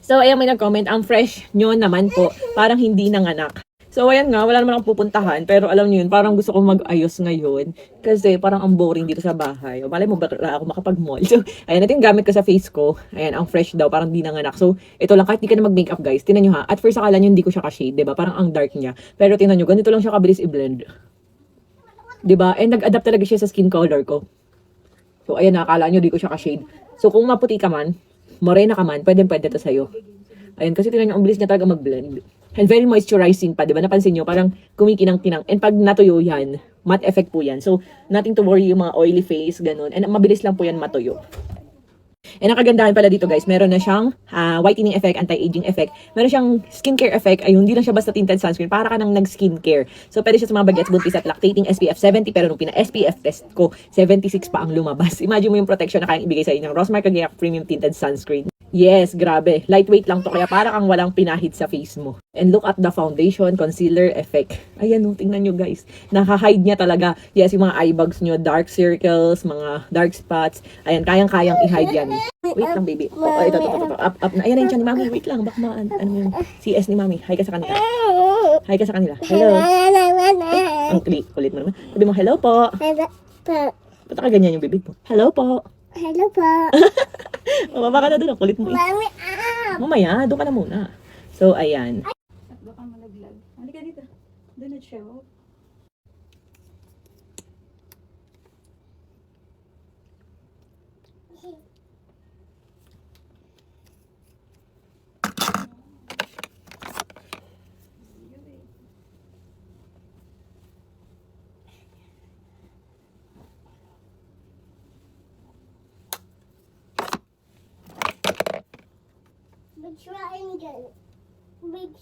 So, ayan, may nag-comment, ang fresh nyo naman po, parang hindi nanganak. So, ayan nga, wala naman akong pupuntahan, pero alam niyo yun, parang gusto kong mag-ayos ngayon, kasi parang ang boring dito sa bahay. O, malay mo, bakla ako makapag-mall. So, ayan, ito yung gamit ko sa face ko. Ayan, ang fresh daw, parang di nanganak. So, ito lang, kahit di ka na mag-makeup, guys, tinan nyo ha, at first akala nyo hindi ko siya ka-shade, diba? Parang ang dark niya. Pero tinan nyo, ganito lang siya kabilis i-blend. Diba? And nag-adapt talaga siya sa skin color ko. So, ayan, nakakala nyo, di ko siya ka-shade. So, kung maputi ka man, morena ka man, pwede to sa'yo. Ayun, kasi tinan nyo, ang bilis niya talaga mag-blend. And very moisturizing pa, di ba? Napansin nyo, parang kumikinang-kinang. And pag natuyo yan, matte effect po yan. So, nothing to worry yung mga oily face, ganun. And mabilis lang po yan matuyo. And ang kagandahan pala dito guys, meron na siyang whitening effect, anti-aging effect. Meron siyang skincare effect. Ayun, hindi lang siya basta tinted sunscreen. Para ka nang nag-skincare. So, pwede siya sa mga bagets, buntis at lactating, SPF 70. Pero nung pina-SPF test ko, 76 pa ang lumabas. Imagine mo yung protection na kayang ibigay sa inyo ng Rosmar Kagaya Premium Tinted Sunscreen. Yes, grabe. Lightweight lang to, kaya para kang walang pinahid sa face mo. And look at the foundation, concealer effect. Ayan, tingnan nyo guys. Naka-hide niya talaga. Yes, yung mga eye bags nyo, dark circles, mga dark spots. Ayan, kayang-kayang i-hide yan. Wait lang, baby. Oh, ito. Up na. Ayan na yung tiyan ni mami. Wait lang, baka ano yung CS ni mami. Hi ka sa kanila. Hi ka sa kanila. Hello. Ang kulit mo naman. Sabi mo, hello po. Ba't ka ganyan yung bibig mo? Hello po. Hello po. Mababa ka na doon. Ang kulit mo. Mami, Mamaya, doon ka na muna. So, ayan. At baka malaglag. Halika dito. Doon na siya. Oh. big triangle. Big,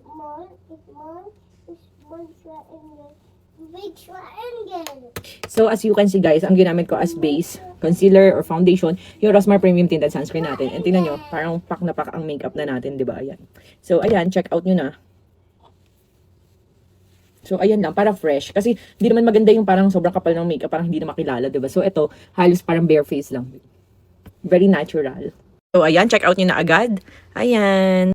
small, small triangle. Big triangle. So, as you can see guys, ang ginamit ko as base, concealer or foundation, yung Rosmar Premium Tinted Sunscreen natin. And tingnan nyo, parang pak na pak ang makeup na natin, di ba? Ayan. So, ayan, check out nyo na. So, ayan lang, para fresh. Kasi, di naman maganda yung parang sobrang kapal ng makeup, parang hindi na makilala, di ba? So, ito, halos parang bare face lang. Very natural. So, ayan, check out nyo na agad. Ayan.